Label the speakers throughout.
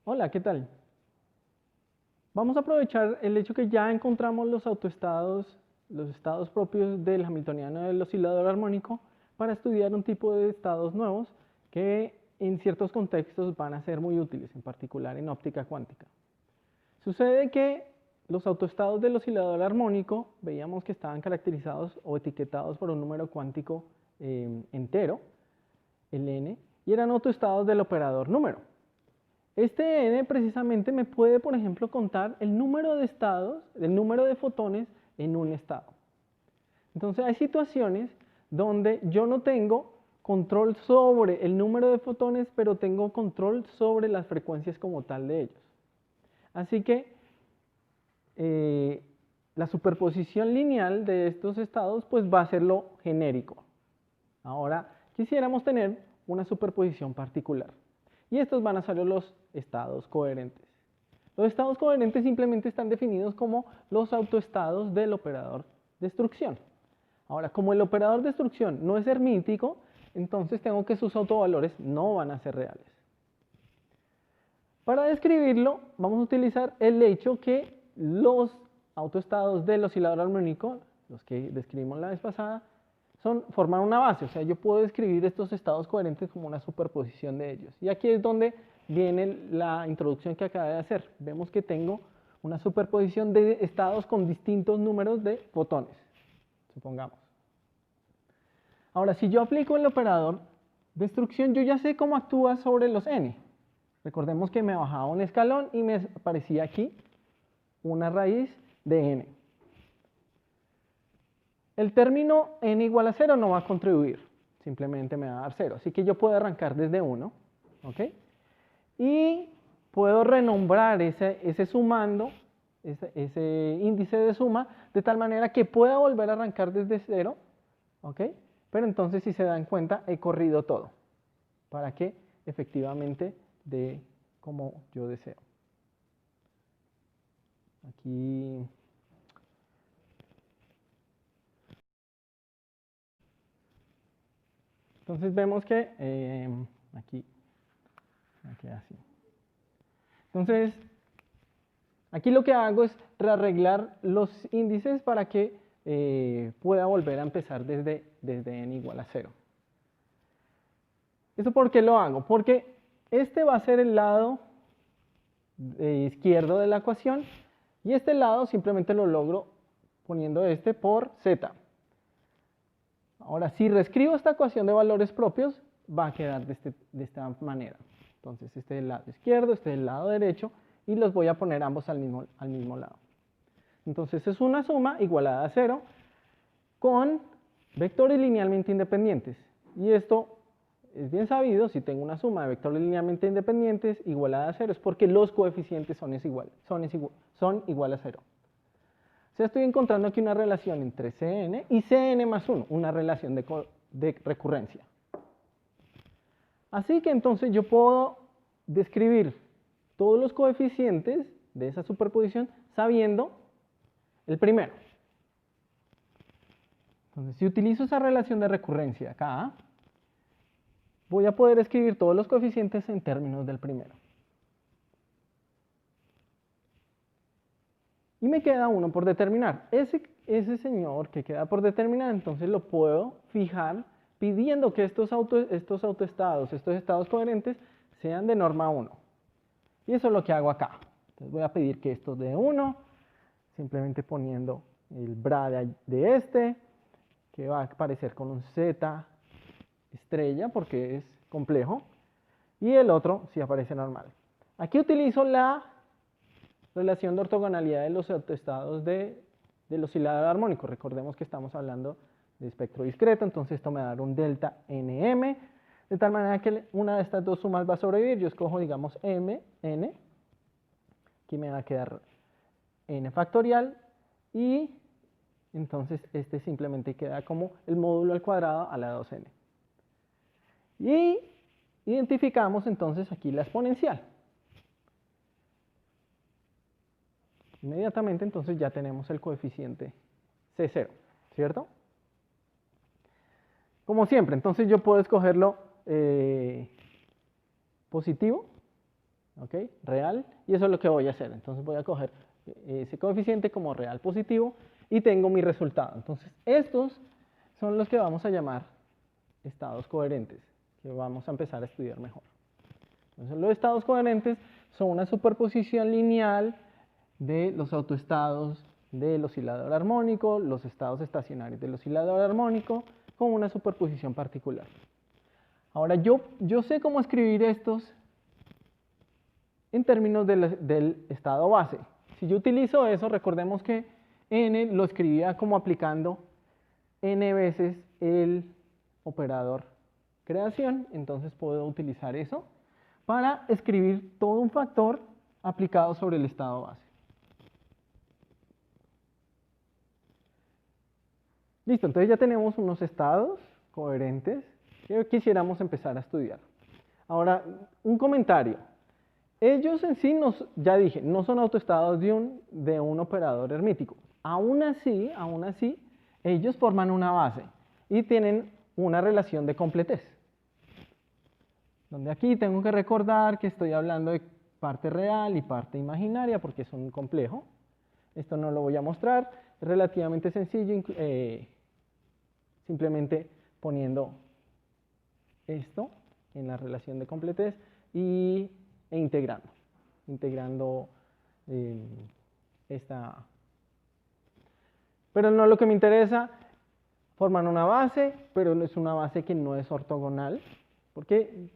Speaker 1: Hola, ¿qué tal? Vamos a aprovechar el hecho que ya encontramos los estados propios del hamiltoniano del oscilador armónico para estudiar un tipo de estados nuevos que en ciertos contextos van a ser muy útiles, en particular en óptica cuántica. Sucede que los autoestados del oscilador armónico veíamos que estaban caracterizados o etiquetados por un número cuántico entero, el n, y eran autoestados del operador número. Este n precisamente me puede, por ejemplo, contar el número de estados, el número de fotones en un estado. Entonces hay situaciones donde yo no tengo control sobre el número de fotones, pero tengo control sobre las frecuencias como tal de ellos. Así que la superposición lineal de estos estados pues va a ser lo genérico. Ahora quisiéramos tener una superposición particular. Y estos van a ser los estados coherentes. Los estados coherentes simplemente están definidos como los autoestados del operador destrucción. Ahora, como el operador destrucción no es hermítico, entonces tengo que sus autovalores no van a ser reales. Para describirlo, vamos a utilizar el hecho que los autoestados del oscilador armónico, los que describimos la vez pasada, forman una base, o sea, yo puedo describir estos estados coherentes como una superposición de ellos. Y aquí es donde viene la introducción que acabé de hacer. Vemos que tengo una superposición de estados con distintos números de fotones, supongamos. Ahora, si yo aplico el operador destrucción, yo ya sé cómo actúa sobre los n. Recordemos que me bajaba un escalón y me aparecía aquí una raíz de n. El término n igual a 0 no va a contribuir, simplemente me va a dar 0. Así que yo puedo arrancar desde 1, ¿ok? Y puedo renombrar ese sumando, ese índice de suma, de tal manera que pueda volver a arrancar desde 0, ¿ok? Pero entonces, si se dan cuenta, he corrido todo, para que efectivamente dé como yo deseo. Aquí... Entonces vemos que aquí así. Entonces, aquí lo que hago es rearreglar los índices para que pueda volver a empezar desde n igual a 0. ¿Esto por qué lo hago? Porque este va a ser el lado izquierdo de la ecuación y este lado simplemente lo logro poniendo este por z. Ahora, si reescribo esta ecuación de valores propios, va a quedar de esta manera. Entonces, este es el lado izquierdo, este es el lado derecho, y los voy a poner ambos al mismo lado. Entonces, es una suma igualada a 0 con vectores linealmente independientes. Y esto es bien sabido, si tengo una suma de vectores linealmente independientes igualada a 0, es porque los coeficientes son igual a 0. O sea, estoy encontrando aquí una relación entre Cn y Cn más 1, una relación de recurrencia. Así que entonces yo puedo describir todos los coeficientes de esa superposición sabiendo el primero. Entonces, si utilizo esa relación de recurrencia acá, voy a poder escribir todos los coeficientes en términos del primero. Y me queda uno por determinar. Ese señor que queda por determinar, entonces lo puedo fijar pidiendo que estos autoestados, estos estados coherentes, sean de norma 1. Y eso es lo que hago acá. Entonces voy a pedir que esto dé 1, simplemente poniendo el bra de este, que va a aparecer con un z estrella porque es complejo, y el otro sí aparece normal. Aquí utilizo la relación de ortogonalidad de los autoestados del oscilador armónico. Recordemos que estamos hablando de espectro discreto, entonces esto me va a dar un delta nm, de tal manera que una de estas dos sumas va a sobrevivir. Yo escojo, digamos, n, aquí me va a quedar n factorial, y entonces este simplemente queda como el módulo al cuadrado a la 2n. Y identificamos entonces aquí la exponencial. Inmediatamente entonces ya tenemos el coeficiente C0, ¿cierto? Como siempre, entonces yo puedo escogerlo positivo ¿ok? Real, y eso es lo que voy a hacer. Entonces voy a coger ese coeficiente como real positivo y tengo mi resultado. Entonces estos son los que vamos a llamar estados coherentes, que vamos a empezar a estudiar mejor. Entonces los estados coherentes son una superposición lineal de los autoestados del oscilador armónico, los estados estacionarios del oscilador armónico, con una superposición particular. Ahora yo sé cómo escribir estos en términos del estado base. Si yo utilizo eso, recordemos que n lo escribía como aplicando n veces el operador creación, entonces puedo utilizar eso para escribir todo un factor aplicado sobre el estado base. Listo, entonces ya tenemos unos estados coherentes que quisiéramos empezar a estudiar. Ahora, un comentario. Ellos en sí, ya dije, no son autoestados de un operador hermítico. Aún así, ellos forman una base y tienen una relación de completez. Donde aquí tengo que recordar que estoy hablando de parte real y parte imaginaria porque es un complejo. Esto no lo voy a mostrar, es relativamente sencillo, simplemente poniendo esto en la relación de completez e integrando esta. Pero no lo que me interesa, forman una base, pero es una base que no es ortogonal, porque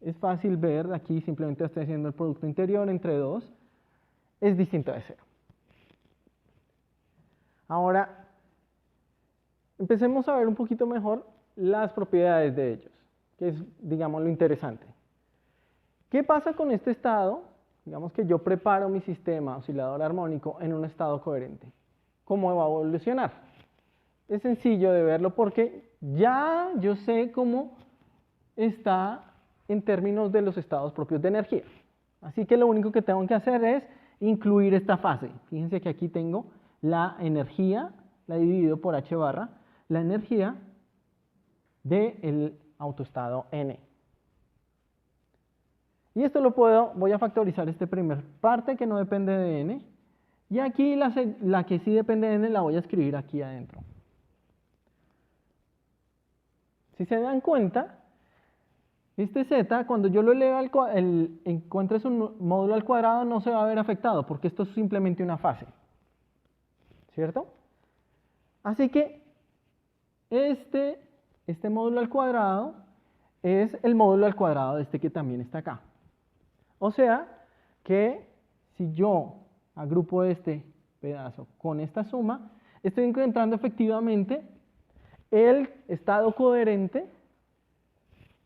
Speaker 1: es fácil ver, aquí simplemente estoy haciendo el producto interior entre 2, es distinto de 0. Ahora, empecemos a ver un poquito mejor las propiedades de ellos, que es, digamos, lo interesante. ¿Qué pasa con este estado? Digamos que yo preparo mi sistema oscilador armónico en un estado coherente. ¿Cómo va a evolucionar? Es sencillo de verlo porque ya yo sé cómo está en términos de los estados propios de energía. Así que lo único que tengo que hacer es incluir esta fase. Fíjense que aquí tengo la energía, la he dividido por h barra, la energía del autoestado n. Y esto voy a factorizar esta primer parte que no depende de n, y aquí la que sí depende de n la voy a escribir aquí adentro. Si se dan cuenta, este z, cuando yo lo eleve encuentre su módulo al cuadrado, no se va a ver afectado, porque esto es simplemente una fase. ¿Cierto? Así que este módulo al cuadrado es el módulo al cuadrado de este que también está acá. O sea que si yo agrupo este pedazo con esta suma, estoy encontrando efectivamente el estado coherente,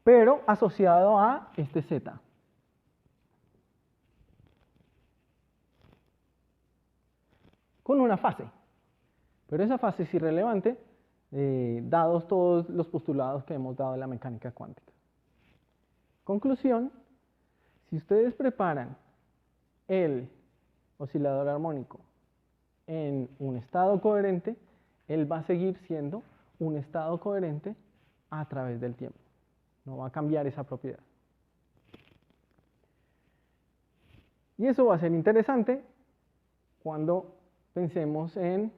Speaker 1: pero asociado a este z. Con una fase. Pero esa fase es irrelevante, dados todos los postulados que hemos dado en la mecánica cuántica. Conclusión, si ustedes preparan el oscilador armónico en un estado coherente, él va a seguir siendo un estado coherente a través del tiempo. No va a cambiar esa propiedad. Y eso va a ser interesante cuando pensemos en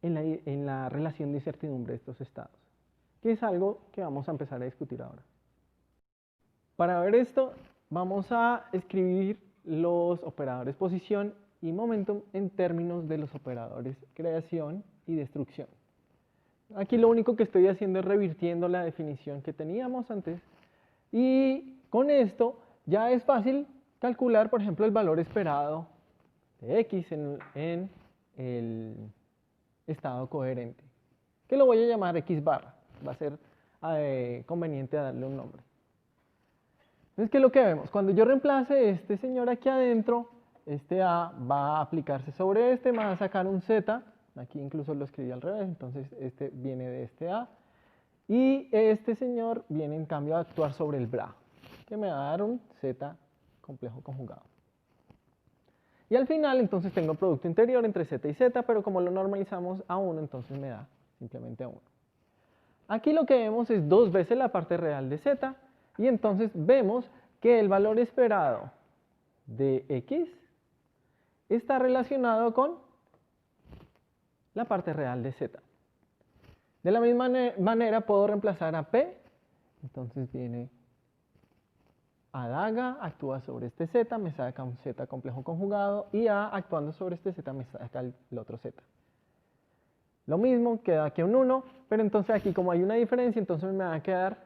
Speaker 1: la relación de incertidumbre de estos estados, que es algo que vamos a empezar a discutir ahora. Para ver esto, vamos a escribir los operadores posición y momentum en términos de los operadores creación y destrucción. Aquí lo único que estoy haciendo es revirtiendo la definición que teníamos antes, y con esto ya es fácil calcular, por ejemplo, el valor esperado de x en el estado coherente, que lo voy a llamar x barra. Va a ser conveniente darle un nombre. Entonces, ¿qué es lo que vemos? Cuando yo reemplace este señor aquí adentro, este A va a aplicarse sobre este, me va a sacar un Z, aquí incluso lo escribí al revés, entonces este viene de este A, y este señor viene en cambio a actuar sobre el BRA, que me va a dar un Z complejo conjugado. Y al final entonces tengo producto interior entre Z y Z, pero como lo normalizamos a 1, entonces me da simplemente a 1. Aquí lo que vemos es 2 veces la parte real de Z, Y entonces vemos que el valor esperado de x está relacionado con la parte real de z. De la misma manera puedo reemplazar a p, entonces viene a daga, actúa sobre este z, me saca un z complejo conjugado, y a actuando sobre este z me saca el otro z. Lo mismo, queda aquí un 1, pero entonces aquí como hay una diferencia, entonces me va a quedar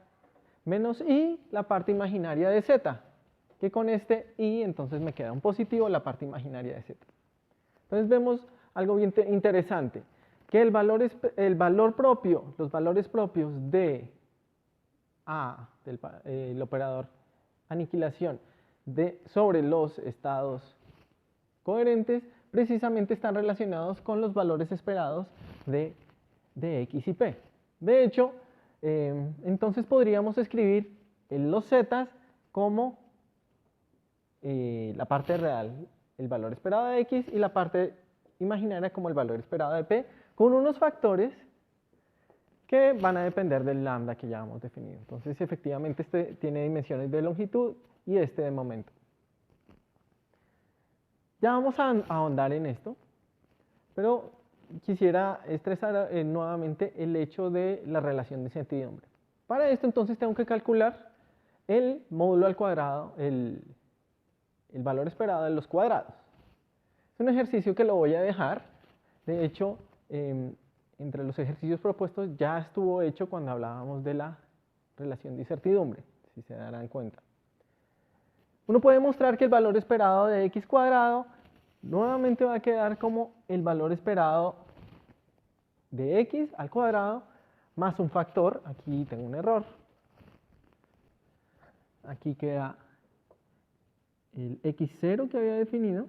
Speaker 1: menos i, la parte imaginaria de z, que con este i entonces me queda un positivo, la parte imaginaria de z. Entonces vemos algo bien interesante, que el valor propio, los valores propios de A, del operador aniquilación, sobre los estados coherentes, precisamente están relacionados con los valores esperados de x y p. De hecho, entonces podríamos escribir los zetas como la parte real, el valor esperado de x, y la parte imaginaria como el valor esperado de p, con unos factores que van a depender del lambda que ya hemos definido. Entonces, efectivamente, este tiene dimensiones de longitud y este de momento. Ya vamos a ahondar en esto, pero quisiera estresar nuevamente el hecho de la relación de incertidumbre. Para esto, entonces, tengo que calcular el módulo al cuadrado, el valor esperado de los cuadrados. Es un ejercicio que lo voy a dejar. De hecho, entre los ejercicios propuestos ya estuvo hecho cuando hablábamos de la relación de incertidumbre, si se darán cuenta. Uno puede mostrar que el valor esperado de x cuadrado nuevamente va a quedar como el valor esperado de x al cuadrado más un factor. Aquí tengo un error. Aquí queda el x0 que había definido.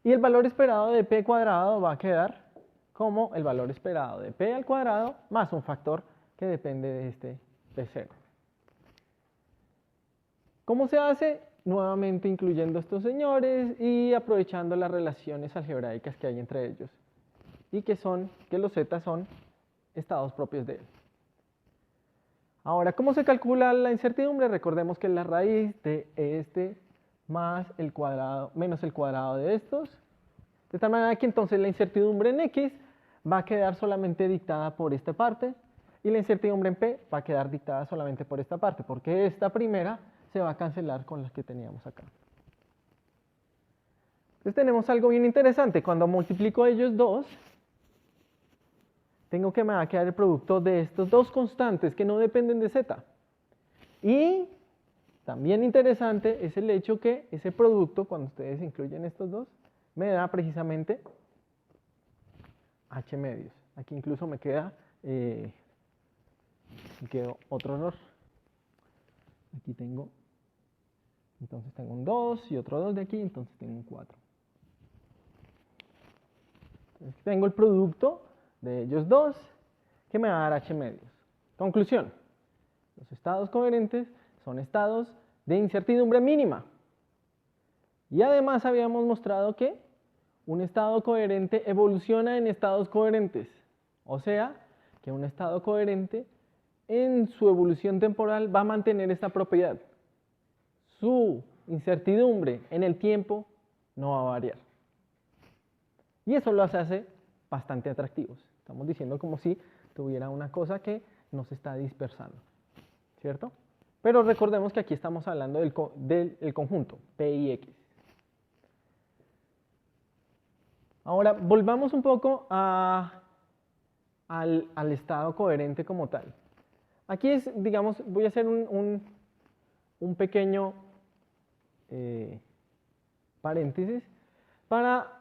Speaker 1: Y el valor esperado de p cuadrado va a quedar como el valor esperado de p al cuadrado más un factor que depende de este p0. ¿Cómo se hace? Nuevamente incluyendo estos señores y aprovechando las relaciones algebraicas que hay entre ellos. Y que los z son estados propios de él. Ahora, ¿cómo se calcula la incertidumbre? Recordemos que es la raíz de este más el cuadrado, menos el cuadrado de estos. De tal manera que entonces la incertidumbre en x va a quedar solamente dictada por esta parte y la incertidumbre en p va a quedar dictada solamente por esta parte, porque esta primera se va a cancelar con las que teníamos acá. Entonces tenemos algo bien interesante. Cuando multiplico ellos dos, tengo que me va a quedar el producto de estos dos constantes que no dependen de z. Y también interesante es el hecho que ese producto, cuando ustedes incluyen estos dos, me da precisamente h medios. Aquí incluso me queda otro error. Aquí tengo, entonces tengo un 2 y otro 2 de aquí, entonces tengo un 4. Entonces tengo el producto de ellos dos que me va a dar h medios. Conclusión: los estados coherentes son estados de incertidumbre mínima. Y además habíamos mostrado que un estado coherente evoluciona en estados coherentes. O sea, que un estado coherente en su evolución temporal va a mantener esta propiedad. Su incertidumbre en el tiempo no va a variar. Y eso los hace bastante atractivos. Estamos diciendo como si tuviera una cosa que no se está dispersando, ¿cierto? Pero recordemos que aquí estamos hablando del conjunto, P y X. Ahora, volvamos un poco al estado coherente como tal. Aquí es, digamos, voy a hacer un pequeño paréntesis para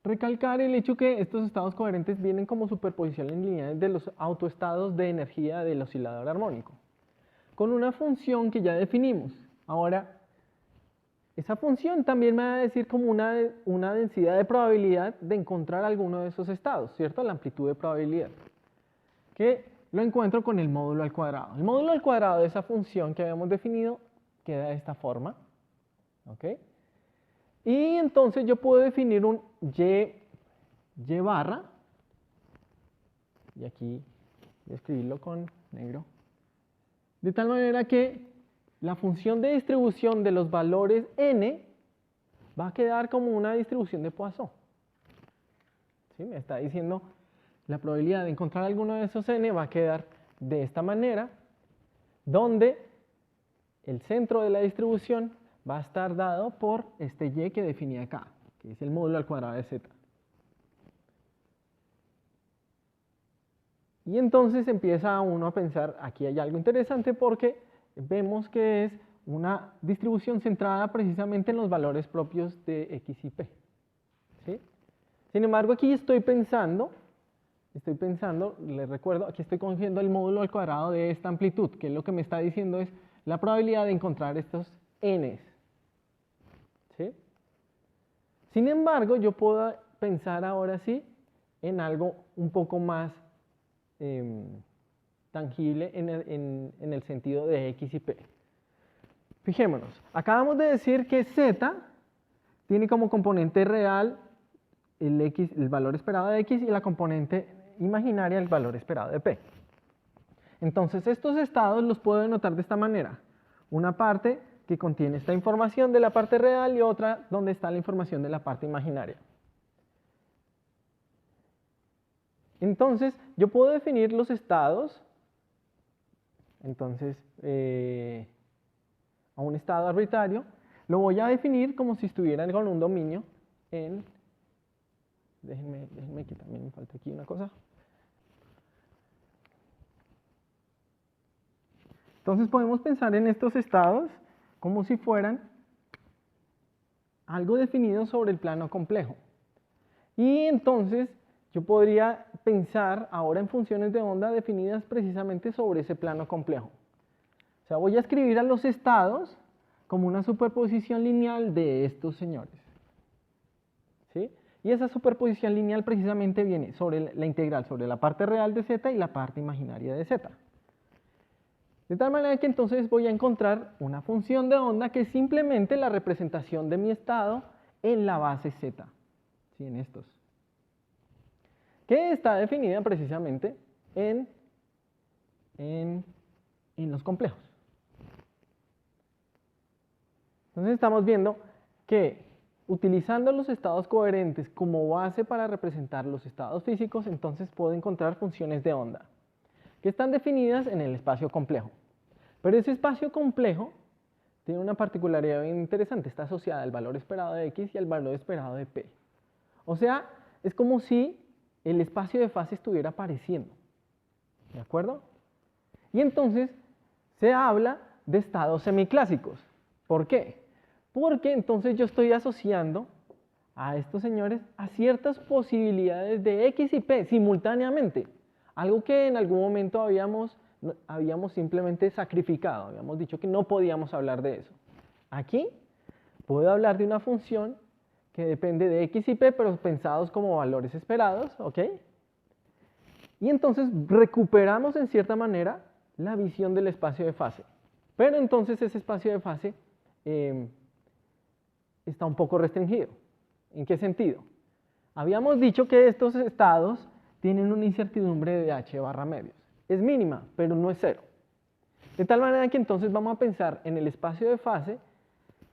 Speaker 1: recalcar el hecho que estos estados coherentes vienen como superposiciones lineales de los autoestados de energía del oscilador armónico, con una función que ya definimos. Ahora, esa función también me va a decir como una densidad de probabilidad de encontrar alguno de esos estados, ¿cierto? La amplitud de probabilidad, que lo encuentro con el módulo al cuadrado. El módulo al cuadrado de esa función que habíamos definido queda de esta forma, ¿ok? Y entonces yo puedo definir un y barra, y aquí voy a escribirlo con negro, De tal manera que la función de distribución de los valores n va a quedar como una distribución de Poisson. ¿Sí? Me está diciendo la probabilidad de encontrar alguno de esos n va a quedar de esta manera, donde el centro de la distribución va a estar dado por este y que definí acá, que es el módulo al cuadrado de z. Y entonces empieza uno a pensar, aquí hay algo interesante porque vemos que es una distribución centrada precisamente en los valores propios de x y p. ¿Sí? Sin embargo, aquí estoy pensando, les recuerdo, aquí estoy cogiendo el módulo al cuadrado de esta amplitud, que lo que me está diciendo es la probabilidad de encontrar estos n's. ¿Sí? Sin embargo, yo puedo pensar ahora sí en algo un poco más tangible en el sentido de x y p. Fijémonos, acabamos de decir que z tiene como componente real el valor esperado de x y la componente imaginaria el valor esperado de p. Entonces estos estados los puedo denotar de esta manera. Una parte que contiene esta información de la parte real y otra donde está la información de la parte imaginaria. Entonces yo puedo definir los estados, entonces a un estado arbitrario, lo voy a definir como si estuviera con un dominio en... Déjenme que también me falta aquí una cosa. Entonces podemos pensar en estos estados como si fueran algo definido sobre el plano complejo. Y entonces yo podría pensar ahora en funciones de onda definidas precisamente sobre ese plano complejo. O sea, voy a escribir a los estados como una superposición lineal de estos señores. ¿Sí? Y esa superposición lineal precisamente viene sobre la integral sobre la parte real de z y la parte imaginaria de z. De tal manera que entonces voy a encontrar una función de onda que es simplemente la representación de mi estado en la base z, ¿sí? En estos, que está definida precisamente en los complejos. Entonces estamos viendo que utilizando los estados coherentes como base para representar los estados físicos, entonces puedo encontrar funciones de onda que están definidas en el espacio complejo. Pero ese espacio complejo tiene una particularidad bien interesante, está asociada al valor esperado de x y al valor esperado de p. O sea, es como si el espacio de fase estuviera apareciendo. ¿De acuerdo? Y entonces se habla de estados semiclásicos. ¿Por qué? Porque entonces yo estoy asociando a estos señores a ciertas posibilidades de x y p simultáneamente. Algo que en algún momento habíamos simplemente sacrificado, habíamos dicho que no podíamos hablar de eso. Aquí puedo hablar de una función que depende de x y p, pero pensados como valores esperados, ¿ok? Y entonces recuperamos en cierta manera la visión del espacio de fase. Pero entonces ese espacio de fase está un poco restringido. ¿En qué sentido? Habíamos dicho que estos estados tienen una incertidumbre de h barra medios. Es mínima, pero no es cero. De tal manera que entonces vamos a pensar en el espacio de fase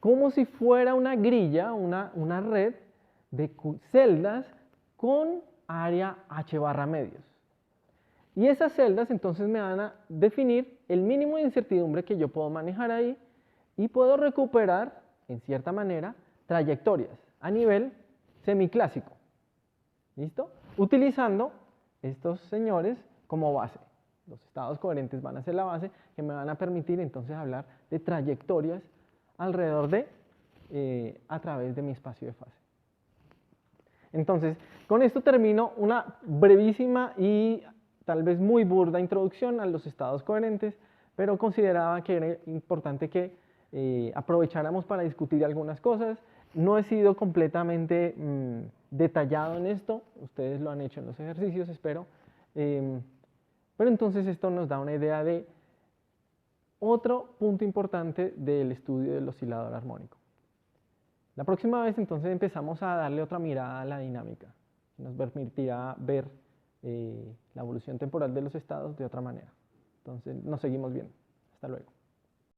Speaker 1: como si fuera una grilla, una red de celdas con área h barra medios. Y esas celdas entonces me van a definir el mínimo de incertidumbre que yo puedo manejar ahí y puedo recuperar, en cierta manera, trayectorias a nivel semiclásico. ¿Listo? Utilizando estos señores como base. Los estados coherentes van a ser la base que me van a permitir entonces hablar de trayectorias alrededor de, a través de mi espacio de fase. Entonces, con esto termino una brevísima y tal vez muy burda introducción a los estados coherentes, pero consideraba que era importante que aprovecháramos para discutir algunas cosas. No he sido completamente detallado en esto, ustedes lo han hecho en los ejercicios, espero. Pero entonces esto nos da una idea de otro punto importante del estudio del oscilador armónico. La próxima vez entonces empezamos a darle otra mirada a la dinámica, que nos permitirá ver la evolución temporal de los estados de otra manera. Entonces nos seguimos viendo. Hasta luego.